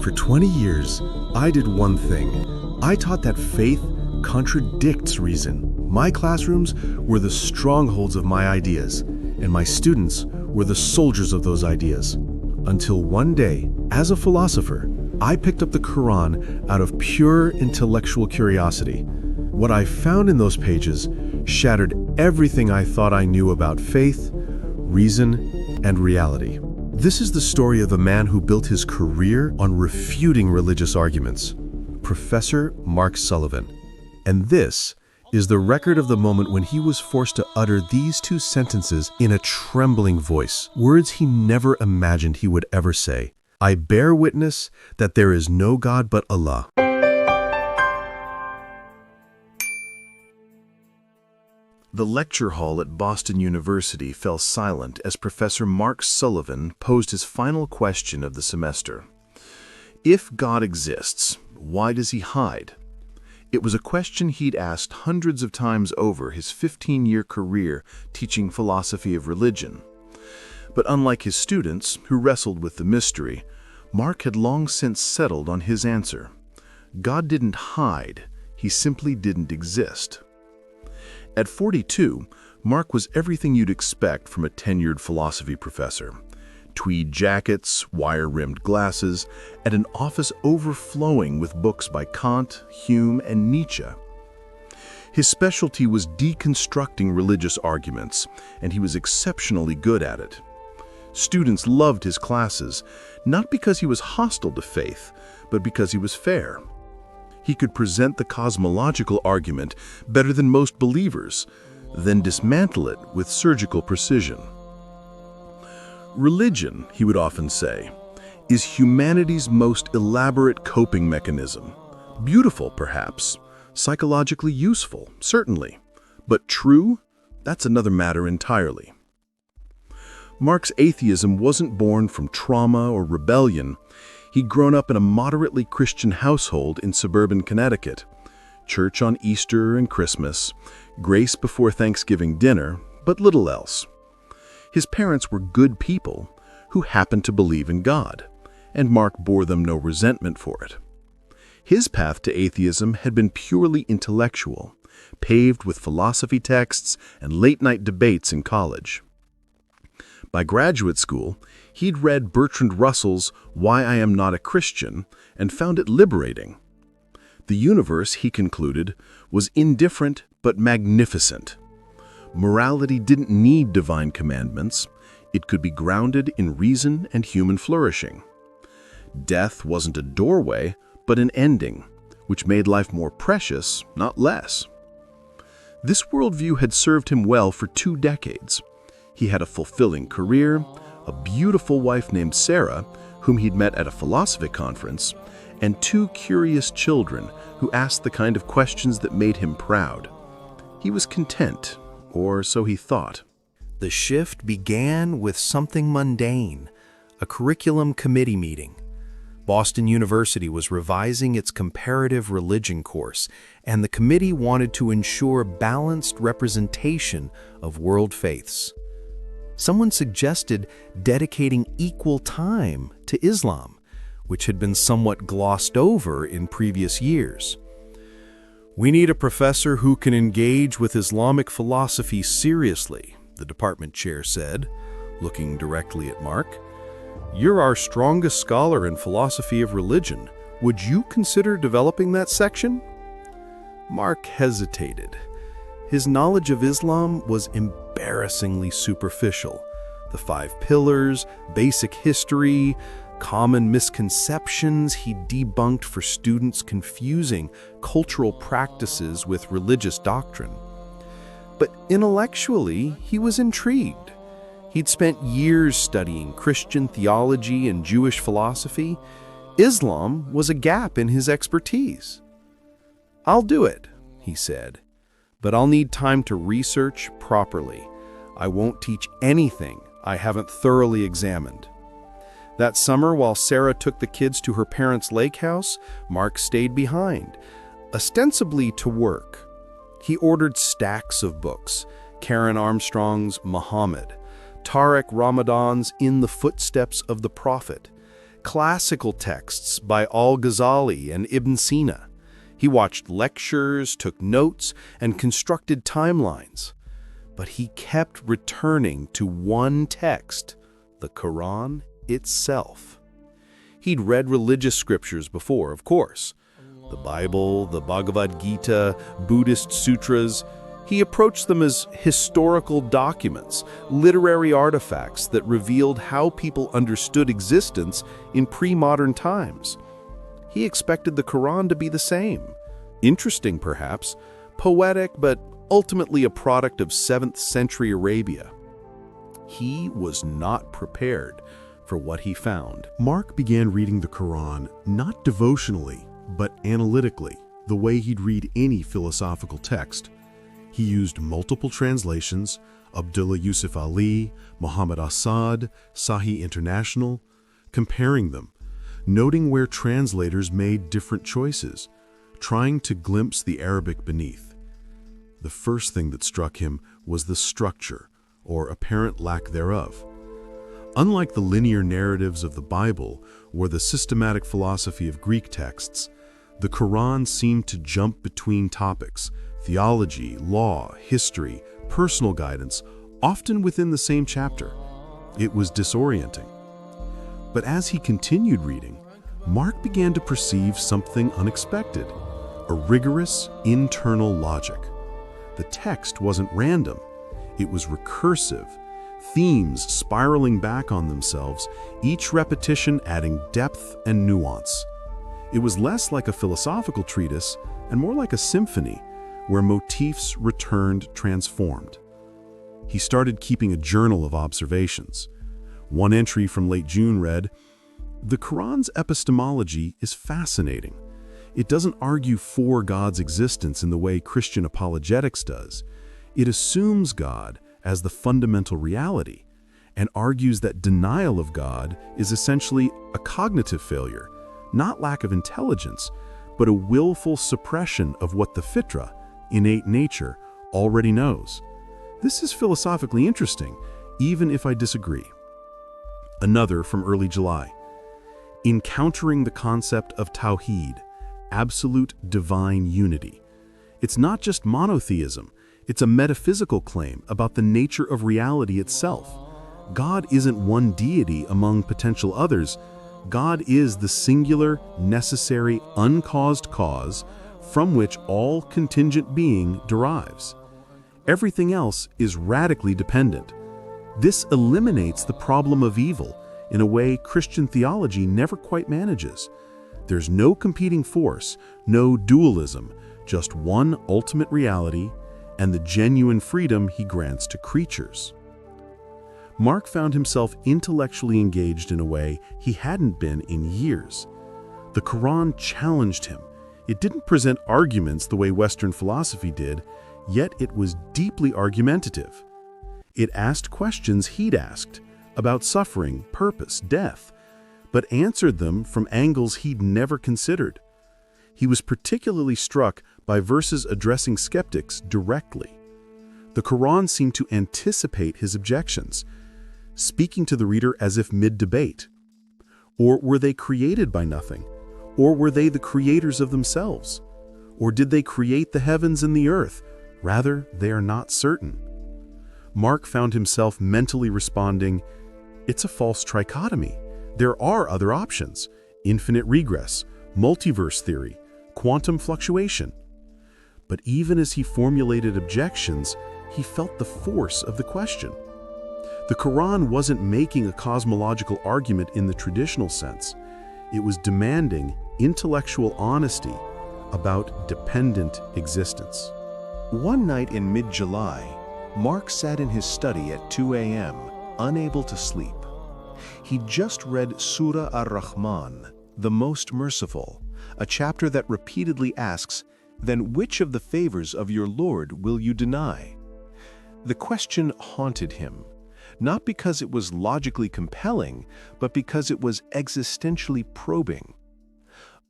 For 20 years, I did one thing. I taught that faith contradicts reason. My classrooms were the strongholds of my ideas, and my students were the soldiers of those ideas. Until one day, as a philosopher, I picked up the Quran out of pure intellectual curiosity. What I found in those pages shattered everything I thought I knew about faith, reason, and reality. This is the story of a man who built his career on refuting religious arguments, Professor Mark Sullivan. And this is the record of the moment when he was forced to utter these two sentences in a trembling voice, words he never imagined he would ever say. I bear witness that there is no God but Allah. The lecture hall at Boston University fell silent as Professor Mark Sullivan posed his final question of the semester. If God exists, why does he hide? It was a question he'd asked hundreds of times over his 15-year career teaching philosophy of religion. But unlike his students, who wrestled with the mystery, Mark had long since settled on his answer. God didn't hide, he simply didn't exist. At 42, Mark was everything you'd expect from a tenured philosophy professor. Tweed jackets, wire-rimmed glasses, and an office overflowing with books by Kant, Hume, and Nietzsche. His specialty was deconstructing religious arguments, and he was exceptionally good at it. Students loved his classes, not because he was hostile to faith, but because he was fair. He could present the cosmological argument better than most believers, then dismantle it with surgical precision. Religion, he would often say, is humanity's most elaborate coping mechanism. Beautiful, perhaps. Psychologically useful, certainly. But true? That's another matter entirely. Mark's atheism wasn't born from trauma or rebellion. He'd grown up in a moderately Christian household in suburban Connecticut. Church on Easter and Christmas, grace before Thanksgiving dinner, but little else. His parents were good people who happened to believe in God, and Mark bore them no resentment for it. His path to atheism had been purely intellectual, paved with philosophy texts and late-night debates in college. By graduate school, he'd read Bertrand Russell's Why I Am Not a Christian and found it liberating. The universe, he concluded, was indifferent but magnificent. Morality didn't need divine commandments. It could be grounded in reason and human flourishing. Death wasn't a doorway, but an ending, which made life more precious, not less. This worldview had served him well for 2 decades. He had a fulfilling career, a beautiful wife named Sarah, whom he'd met at a philosophy conference, and 2 curious children who asked the kind of questions that made him proud. He was content, or so he thought. The shift began with something mundane, a curriculum committee meeting. Boston University was revising its comparative religion course, and the committee wanted to ensure balanced representation of world faiths. Someone suggested dedicating equal time to Islam, which had been somewhat glossed over in previous years. "We need a professor who can engage with Islamic philosophy seriously," the department chair said, looking directly at Mark. "You're our strongest scholar in philosophy of religion. Would you consider developing that section?" Mark hesitated. His knowledge of Islam was embarrassingly superficial. The 5 pillars, basic history, common misconceptions he debunked for students confusing cultural practices with religious doctrine. But intellectually, he was intrigued. He'd spent years studying Christian theology and Jewish philosophy. Islam was a gap in his expertise. "I'll do it," he said, "but I'll need time to research properly. I won't teach anything I haven't thoroughly examined." That summer, while Sarah took the kids to her parents' lake house, Mark stayed behind, ostensibly to work. He ordered stacks of books, Karen Armstrong's Muhammad, Tariq Ramadan's In the Footsteps of the Prophet, classical texts by al-Ghazali and Ibn Sina. He watched lectures, took notes, and constructed timelines. But he kept returning to one text, the Quran itself. He'd read religious scriptures before, of course. The Bible, the Bhagavad Gita, Buddhist sutras. He approached them as historical documents, literary artifacts that revealed how people understood existence in pre-modern times. He expected the Quran to be the same. Interesting, perhaps, poetic, but ultimately a product of 7th century Arabia. He was not prepared for what he found. Mark began reading the Quran not devotionally, but analytically, the way he'd read any philosophical text. He used multiple translations, Abdullah Yusuf Ali, Muhammad Asad, Sahih International, comparing them, noting where translators made different choices, trying to glimpse the Arabic beneath. The first thing that struck him was the structure, or apparent lack thereof. Unlike the linear narratives of the Bible or the systematic philosophy of Greek texts, the Quran seemed to jump between topics, theology, law, history, personal guidance, often within the same chapter. It was disorienting. But as he continued reading, Mark began to perceive something unexpected, a rigorous internal logic. The text wasn't random, it was recursive, themes spiraling back on themselves, each repetition adding depth and nuance. It was less like a philosophical treatise and more like a symphony where motifs returned transformed. He started keeping a journal of observations. One entry from late June read, "The Quran's epistemology is fascinating. It doesn't argue for God's existence in the way Christian apologetics does. It assumes God as the fundamental reality and argues that denial of God is essentially a cognitive failure, not lack of intelligence, but a willful suppression of what the fitra, innate nature, already knows. This is philosophically interesting, even if I disagree." Another from early July. Encountering the concept of Tawheed, absolute divine unity. It's not just monotheism, it's a metaphysical claim about the nature of reality itself. God isn't one deity among potential others. God is the singular, necessary, uncaused cause from which all contingent being derives. Everything else is radically dependent. This eliminates the problem of evil in a way Christian theology never quite manages. There's no competing force, no dualism, just one ultimate reality and the genuine freedom he grants to creatures. Mark found himself intellectually engaged in a way he hadn't been in years. The Quran challenged him. It didn't present arguments the way Western philosophy did, yet it was deeply argumentative. It asked questions he'd asked about suffering, purpose, death, but answered them from angles he'd never considered. He was particularly struck by verses addressing skeptics directly. The Quran seemed to anticipate his objections, speaking to the reader as if mid-debate. Or were they created by nothing? Or were they the creators of themselves? Or did they create the heavens and the earth? Rather, they are not certain. Mark found himself mentally responding, "It's a false trichotomy. There are other options: infinite regress, multiverse theory, quantum fluctuation." But even as he formulated objections, he felt the force of the question. The Quran wasn't making a cosmological argument in the traditional sense. It was demanding intellectual honesty about dependent existence. One night in mid-July, Mark sat in his study at 2 a.m., unable to sleep. He'd just read Surah Ar-Rahman, the Most Merciful, a chapter that repeatedly asks, "Then which of the favors of your Lord will you deny?" The question haunted him, not because it was logically compelling, but because it was existentially probing.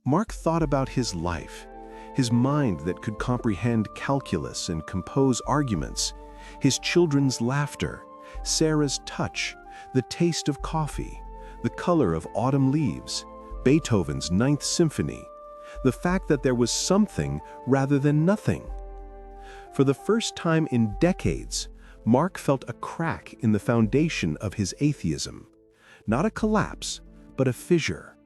Mark thought about his life, his mind that could comprehend calculus and compose arguments, his children's laughter, Sarah's touch, the taste of coffee, the color of autumn leaves, Beethoven's Ninth Symphony, the fact that there was something rather than nothing. For the first time in decades, Mark felt a crack in the foundation of his atheism. Not a collapse, but a fissure.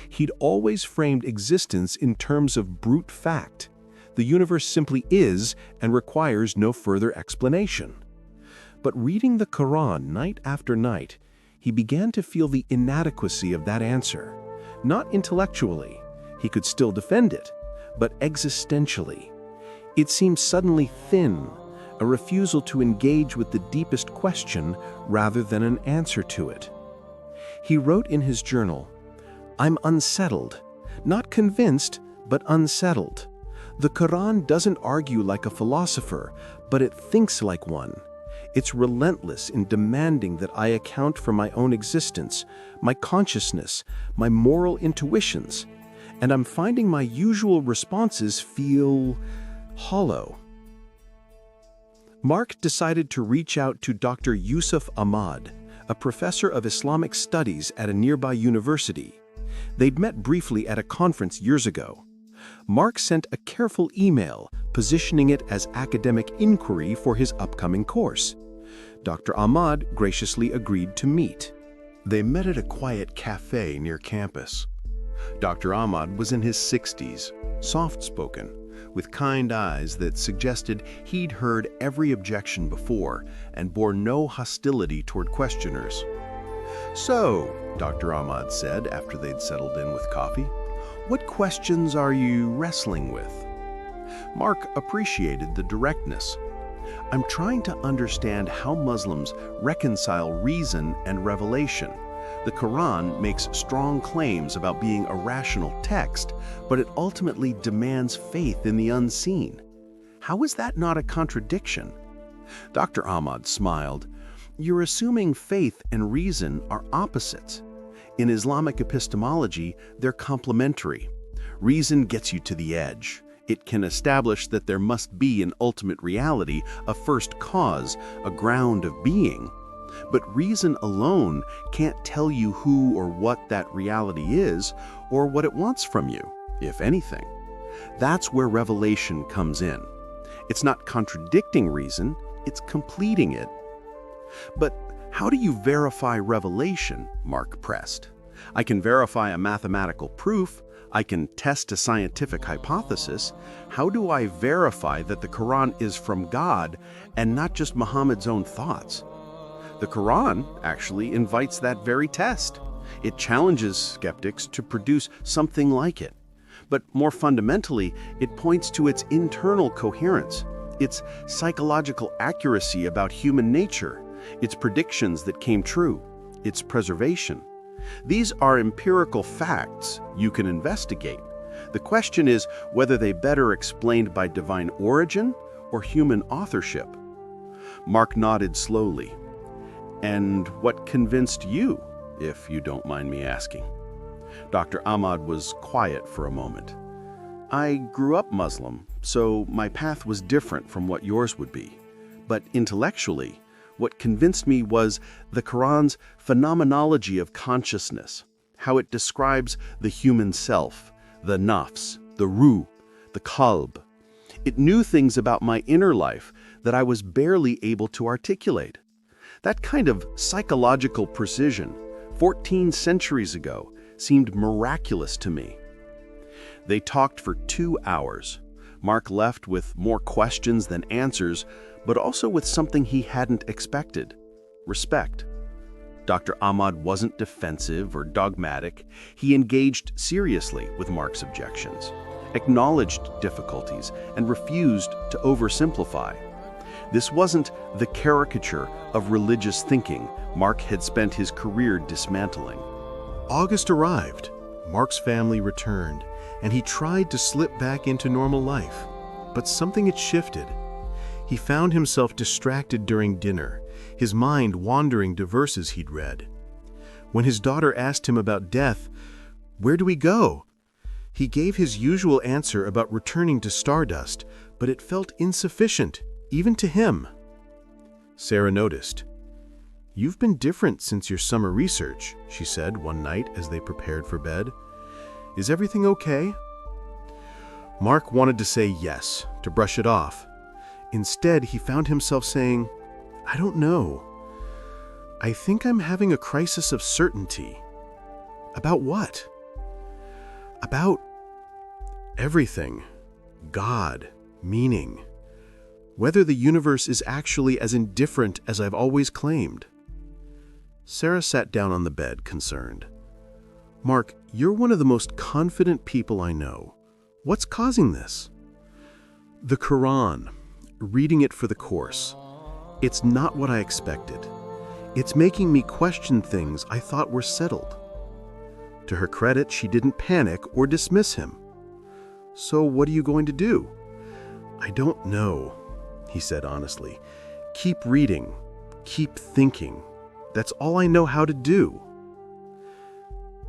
He'd always framed existence in terms of brute fact. The universe simply is and requires no further explanation. But reading the Quran night after night, he began to feel the inadequacy of that answer. Not intellectually, he could still defend it, but existentially. It seemed suddenly thin, a refusal to engage with the deepest question rather than an answer to it. He wrote in his journal, "I'm unsettled, not convinced, but unsettled. The Quran doesn't argue like a philosopher, but it thinks like one. It's relentless in demanding that I account for my own existence, my consciousness, my moral intuitions, and I'm finding my usual responses feel hollow." Mark decided to reach out to Dr. Yusuf Ahmad, a professor of Islamic studies at a nearby university. They'd met briefly at a conference years ago. Mark sent a careful email positioning it as academic inquiry for his upcoming course. Dr. Ahmad graciously agreed to meet. They met at a quiet cafe near campus. Dr. Ahmad was in his 60s, soft-spoken, with kind eyes that suggested he'd heard every objection before and bore no hostility toward questioners. "So," Dr. Ahmad said after they'd settled in with coffee, "what questions are you wrestling with?" Mark appreciated the directness. "I'm trying to understand how Muslims reconcile reason and revelation. The Quran makes strong claims about being a rational text, but it ultimately demands faith in the unseen. How is that not a contradiction?" Dr. Ahmad smiled. "You're assuming faith and reason are opposites. In Islamic epistemology, they're complementary. Reason gets you to the edge. It can establish that there must be an ultimate reality, a first cause, a ground of being. But reason alone can't tell you who or what that reality is, or what it wants from you, if anything. That's where revelation comes in. It's not contradicting reason, it's completing it." "But how do you verify revelation?" Mark pressed. "I can verify a mathematical proof, I can test a scientific hypothesis. How do I verify that the Quran is from God and not just Muhammad's own thoughts?" The Quran actually invites that very test. It challenges skeptics to produce something like it. But more fundamentally, it points to its internal coherence, its psychological accuracy about human nature, its predictions that came true, its preservation. These are empirical facts you can investigate. The question is whether they better explained by divine origin or human authorship. Mark nodded slowly. "And what convinced you, if you don't mind me asking?" Dr. Ahmad was quiet for a moment. "I grew up Muslim, so my path was different from what yours would be. But intellectually, what convinced me was the Quran's phenomenology of consciousness, how it describes the human self, the nafs, the ruh, the qalb. It knew things about my inner life that I was barely able to articulate. That kind of psychological precision, 14 centuries ago, seemed miraculous to me." They talked for 2 hours. Mark left with more questions than answers, but also with something he hadn't expected: respect. Dr. Ahmad wasn't defensive or dogmatic. He engaged seriously with Mark's objections, acknowledged difficulties, and refused to oversimplify. This wasn't the caricature of religious thinking Mark had spent his career dismantling. August arrived. Mark's family returned, and he tried to slip back into normal life. But something had shifted. He found himself distracted during dinner, his mind wandering to verses he'd read. When his daughter asked him about death, "Where do we go?" he gave his usual answer about returning to stardust, but it felt insufficient, even to him. Sarah noticed. "You've been different since your summer research," she said one night as they prepared for bed. "Is everything okay?" Mark wanted to say yes, to brush it off. Instead, he found himself saying, "I don't know. I think I'm having a crisis of certainty." About what? About everything. God, meaning. Whether the universe is actually as indifferent as I've always claimed. Sarah sat down on the bed, concerned. "Mark, you're one of the most confident people I know. What's causing this?" "The Quran. Reading it for the course. It's not what I expected. It's making me question things I thought were settled." To her credit, she didn't panic or dismiss him. "So what are you going to do?" "I don't know," he said honestly. "Keep reading. Keep thinking. That's all I know how to do."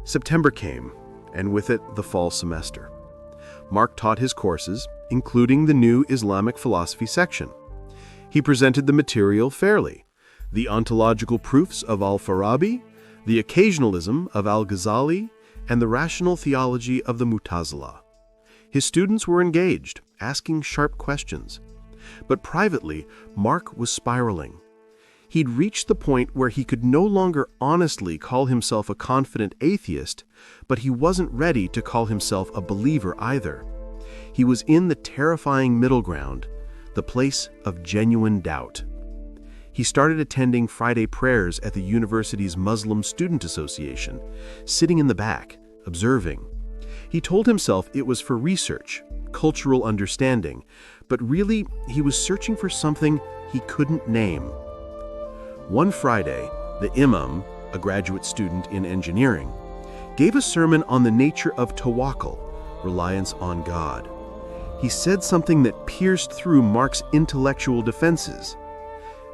September came, and with it the fall semester. Mark taught his courses, including the new Islamic philosophy section. He presented the material fairly: the ontological proofs of al-Farabi, the occasionalism of al-Ghazali, and the rational theology of the Mu'tazila. His students were engaged, asking sharp questions. But privately, Mark was spiraling. He'd reached the point where he could no longer honestly call himself a confident atheist, but he wasn't ready to call himself a believer either. He was in the terrifying middle ground, the place of genuine doubt. He started attending Friday prayers at the university's Muslim Student Association, sitting in the back, observing. He told himself it was for research, cultural understanding, but really he was searching for something he couldn't name. One Friday, the imam, a graduate student in engineering, gave a sermon on the nature of tawakkul, reliance on God. He said something that pierced through Mark's intellectual defenses.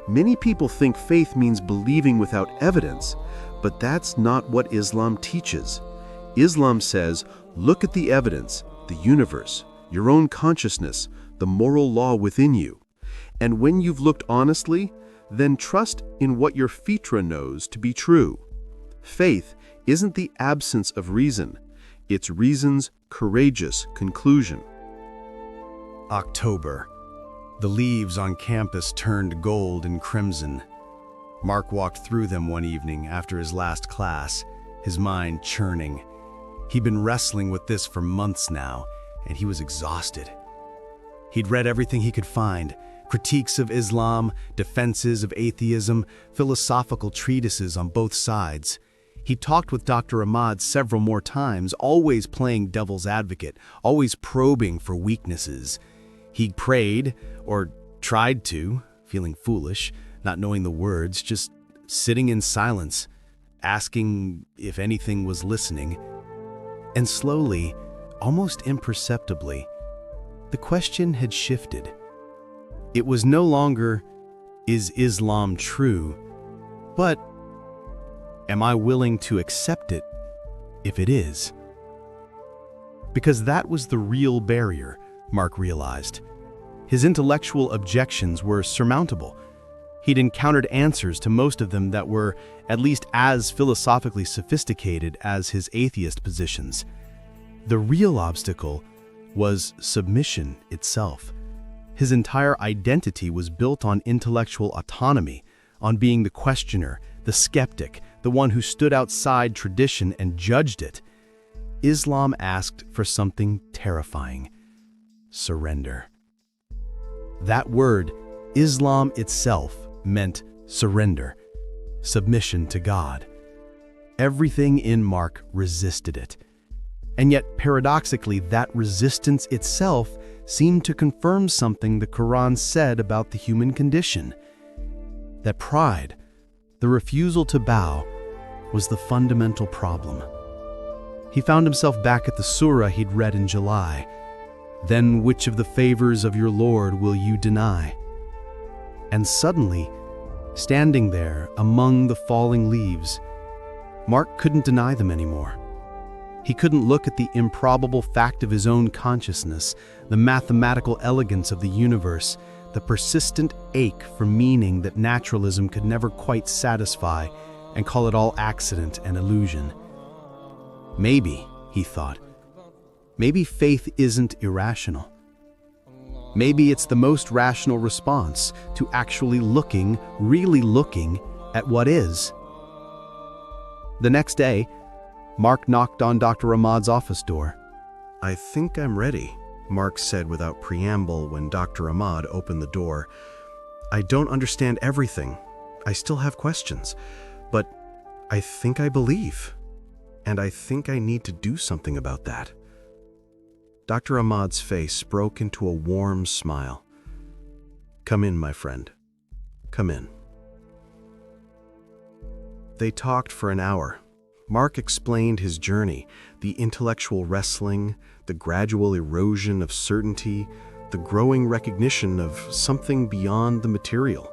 Many people think faith means believing without evidence, but that's not what Islam teaches. Islam says, look at the evidence, the universe, your own consciousness, the moral law within you. And when you've looked honestly, then trust in what your fitra knows to be true. Faith isn't the absence of reason, it's reason's courageous conclusion. October. The leaves on campus turned gold and crimson. Mark walked through them one evening after his last class, his mind churning. He'd been wrestling with this for months now, and he was exhausted. He'd read everything he could find: critiques of Islam, defenses of atheism, philosophical treatises on both sides. He talked with Dr. Ahmad several more times, always playing devil's advocate, always probing for weaknesses. He prayed, or tried to, feeling foolish, not knowing the words, just sitting in silence, asking if anything was listening. And slowly, almost imperceptibly, the question had shifted. It was no longer, is Islam true, but am I willing to accept it if it is? Because that was the real barrier, Mark realized. His intellectual objections were surmountable. He'd encountered answers to most of them that were at least as philosophically sophisticated as his atheist positions. The real obstacle was submission itself. His entire identity was built on intellectual autonomy, on being the questioner, the skeptic, the one who stood outside tradition and judged it. Islam asked for something terrifying: surrender. That word, Islam itself, meant surrender, submission to God. Everything in Mark resisted it. And yet, paradoxically, that resistance itself seemed to confirm something the Quran said about the human condition. That pride, the refusal to bow, was the fundamental problem. He found himself back at the surah he'd read in July. Then which of the favors of your Lord will you deny? And suddenly, standing there among the falling leaves, Mark couldn't deny them anymore. He couldn't look at the improbable fact of his own consciousness, the mathematical elegance of the universe, the the persistent ache for meaning that naturalism could never quite satisfy, and call it all accident and illusion. Maybe, he thought, maybe faith isn't irrational. Maybe it's the most rational response to actually looking, really looking, at what is. The next day, Mark knocked on Dr. Ahmad's office door. "I think I'm ready," Mark said without preamble when Dr. Ahmad opened the door. "I don't understand everything. I still have questions. But I think I believe. And I think I need to do something about that." Dr. Ahmad's face broke into a warm smile. "Come in, my friend. Come in." They talked for an hour. Mark explained his journey, the intellectual wrestling, the gradual erosion of certainty, the growing recognition of something beyond the material.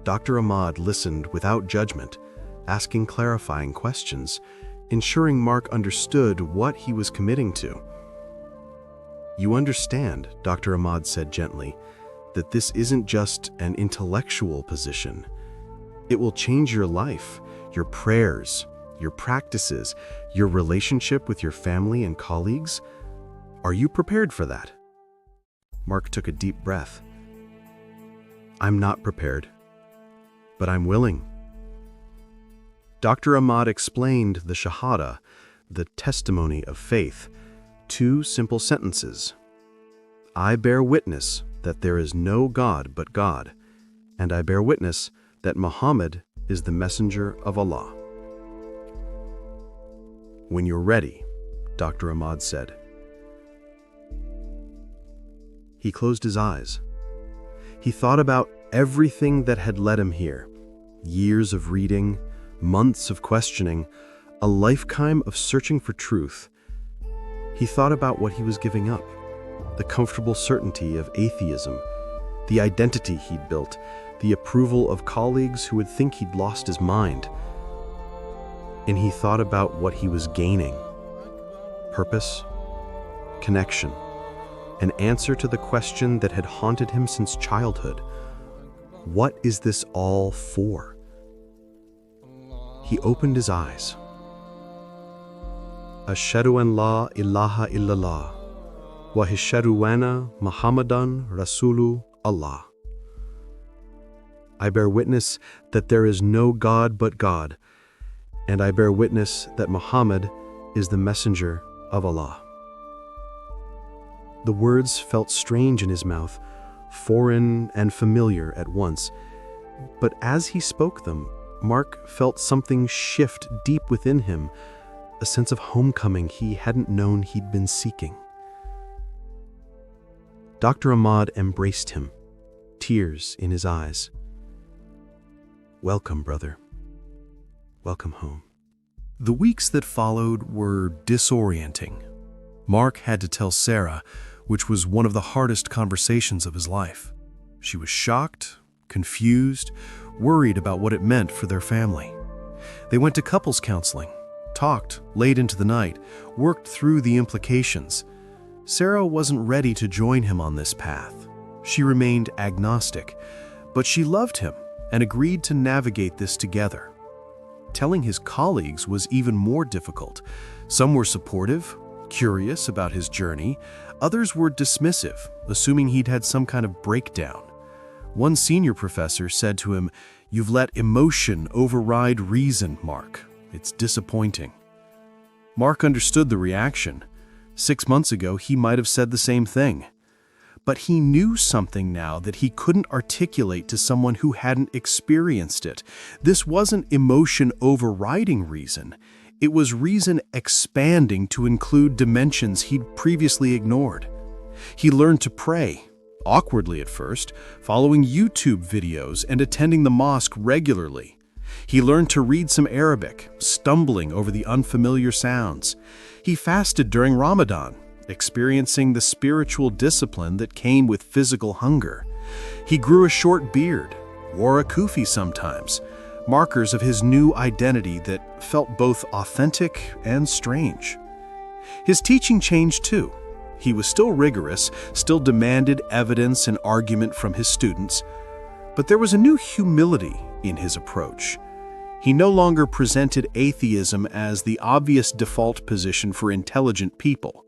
Dr. Ahmad listened without judgment, asking clarifying questions, ensuring Mark understood what he was committing to. "You understand," Dr. Ahmad said gently, "that this isn't just an intellectual position. It will change your life, your prayers, your practices, your relationship with your family and colleagues. Are you prepared for that?" Mark took a deep breath. "I'm not prepared, but I'm willing." Dr. Ahmad explained the Shahada, the testimony of faith, 2 simple sentences. "I bear witness that there is no God but God, and I bear witness that Muhammad is the messenger of Allah." "When you're ready," Dr. Ahmad said. He closed his eyes. He thought about everything that had led him here. Years of reading, months of questioning, a lifetime of searching for truth. He thought about what he was giving up, the comfortable certainty of atheism, the identity he'd built, the approval of colleagues who would think he'd lost his mind. And he thought about what he was gaining: purpose, connection, an answer to the question that had haunted him since childhood. What is this all for? He opened his eyes. "Ashhadu an la ilaha illallah, wa ashhadu anna Muhammadan Rasulu Allah." I bear witness that there is no God but God, and I bear witness that Muhammad is the messenger of Allah. The words felt strange in his mouth, foreign and familiar at once. But as he spoke them, Mark felt something shift deep within him, a sense of homecoming he hadn't known he'd been seeking. Dr. Ahmad embraced him, tears in his eyes. "Welcome, brother. Welcome home." The weeks that followed were disorienting. Mark had to tell Sarah, which was one of the hardest conversations of his life. She was shocked, confused, worried about what it meant for their family. They went to couples counseling, talked late into the night, worked through the implications. Sarah wasn't ready to join him on this path. She remained agnostic, but she loved him and agreed to navigate this together. Telling his colleagues was even more difficult. Some were supportive, curious about his journey. Others were dismissive, assuming he'd had some kind of breakdown. One senior professor said to him, "You've let emotion override reason, Mark. It's disappointing." Mark understood the reaction. 6 months ago, he might have said the same thing. But he knew something now that he couldn't articulate to someone who hadn't experienced it. This wasn't emotion overriding reason. It was reason expanding to include dimensions he'd previously ignored. He learned to pray, awkwardly at first, following YouTube videos and attending the mosque regularly. He learned to read some Arabic, stumbling over the unfamiliar sounds. He fasted during Ramadan, experiencing the spiritual discipline that came with physical hunger. He grew a short beard, wore a kufi sometimes, markers of his new identity that felt both authentic and strange. His teaching changed too. He was still rigorous, still demanded evidence and argument from his students, but there was a new humility in his approach. He no longer presented atheism as the obvious default position for intelligent people.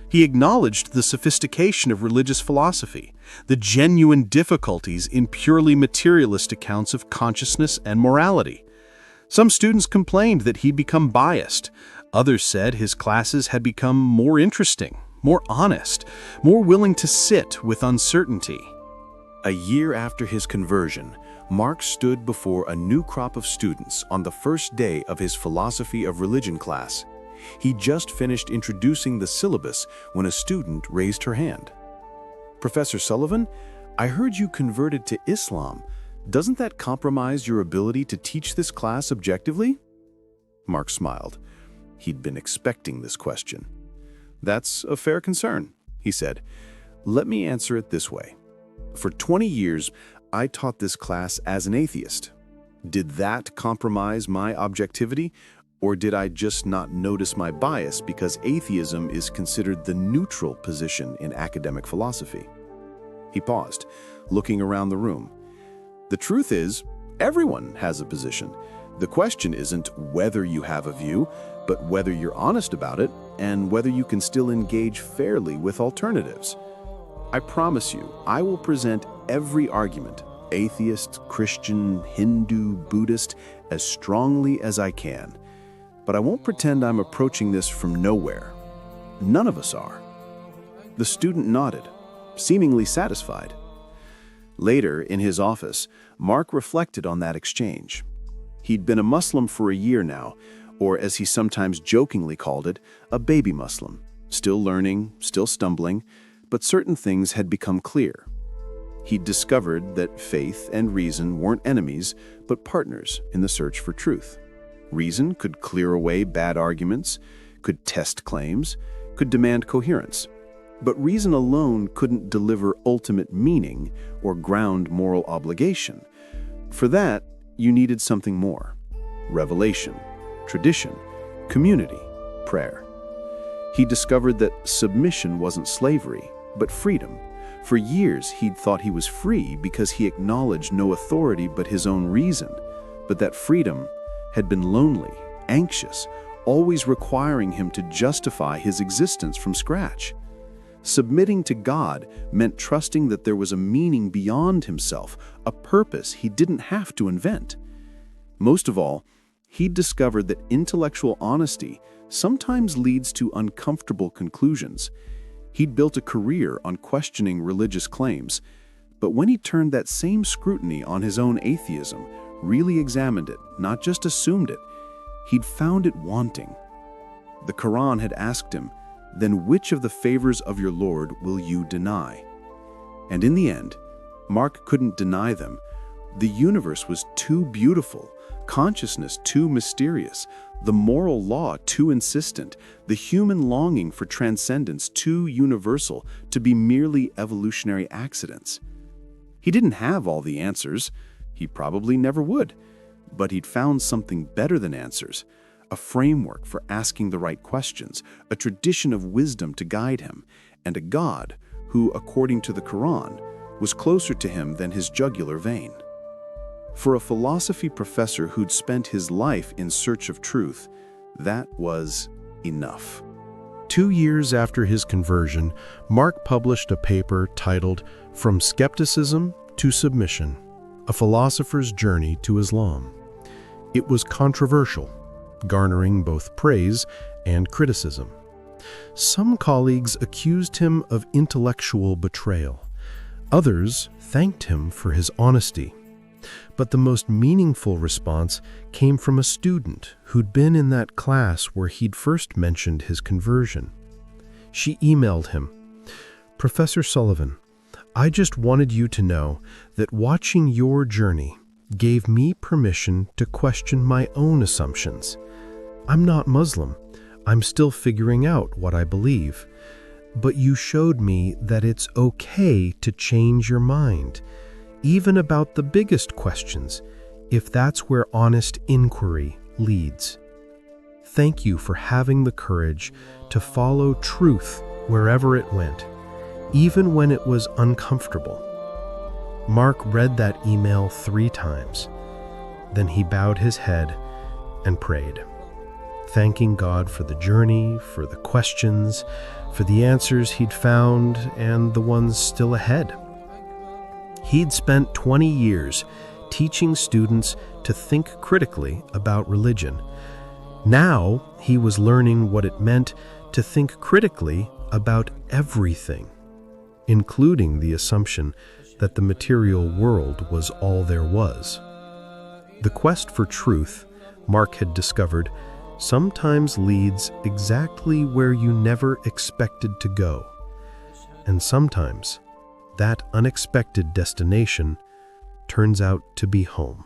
He acknowledged the sophistication of religious philosophy, the genuine difficulties in purely materialist accounts of consciousness and morality. Some students complained that he'd become biased. Others said his classes had become more interesting, more honest, more willing to sit with uncertainty. A year after his conversion, Mark stood before a new crop of students on the first day of his philosophy of religion class. He just finished introducing the syllabus when a student raised her hand. "Professor Sullivan, I heard you converted to Islam. Doesn't that compromise your ability to teach this class objectively?" Mark smiled. He'd been expecting this question. "That's a fair concern," he said. "Let me answer it this way. For 20 years, I taught this class as an atheist. Did that compromise my objectivity, or did I just not notice my bias because atheism is considered the neutral position in academic philosophy?" He paused, looking around the room. "The truth is, everyone has a position. The question isn't whether you have a view, but whether you're honest about it and whether you can still engage fairly with alternatives. I promise you, I will present every argument, atheist, Christian, Hindu, Buddhist, as strongly as I can. But I won't pretend I'm approaching this from nowhere. None of us are." The student nodded, seemingly satisfied. Later, in his office, Mark reflected on that exchange. He'd been a Muslim for a year now, or as he sometimes jokingly called it, a baby Muslim, still learning, still stumbling, but certain things had become clear. He'd discovered that faith and reason weren't enemies, but partners in the search for truth. Reason could clear away bad arguments, could test claims, could demand coherence. But reason alone couldn't deliver ultimate meaning or ground moral obligation. For that, you needed something more: revelation, tradition, community, prayer. He discovered that submission wasn't slavery, but freedom. For years, he'd thought he was free because he acknowledged no authority but his own reason. But that freedom had been lonely, anxious, always requiring him to justify his existence from scratch. Submitting to God meant trusting that there was a meaning beyond himself, a purpose he didn't have to invent. Most of all, he'd discovered that intellectual honesty sometimes leads to uncomfortable conclusions. He'd built a career on questioning religious claims, but when he turned that same scrutiny on his own atheism, really examined it, not just assumed it, he'd found it wanting. The Quran had asked him, "Then which of the favors of your Lord will you deny?" And in the end, Mark couldn't deny them. The universe was too beautiful, consciousness too mysterious, the moral law too insistent, the human longing for transcendence too universal to be merely evolutionary accidents. He didn't have all the answers. He probably never would. But he'd found something better than answers, a framework for asking the right questions, a tradition of wisdom to guide him, and a God who, according to the Quran, was closer to him than his jugular vein. For a philosophy professor who'd spent his life in search of truth, that was enough. 2 years after his conversion, Mark published a paper titled "From Skepticism to Submission: A Philosopher's Journey to Islam." It was controversial, garnering both praise and criticism. Some colleagues accused him of intellectual betrayal. Others thanked him for his honesty. But the most meaningful response came from a student who'd been in that class where he'd first mentioned his conversion. She emailed him, "Professor Sullivan, I just wanted you to know that watching your journey gave me permission to question my own assumptions. I'm not Muslim. I'm still figuring out what I believe. But you showed me that it's okay to change your mind, even about the biggest questions, if that's where honest inquiry leads. Thank you for having the courage to follow truth wherever it went, even when it was uncomfortable. Mark read that email 3 times. Then he bowed his head and prayed, thanking God for the journey, for the questions, for the answers he'd found, and the ones still ahead. He'd spent 20 years teaching students to think critically about religion. Now he was learning what it meant to think critically about everything, including the assumption that the material world was all there was. The quest for truth, Mark had discovered, sometimes leads exactly where you never expected to go. And sometimes that unexpected destination turns out to be home.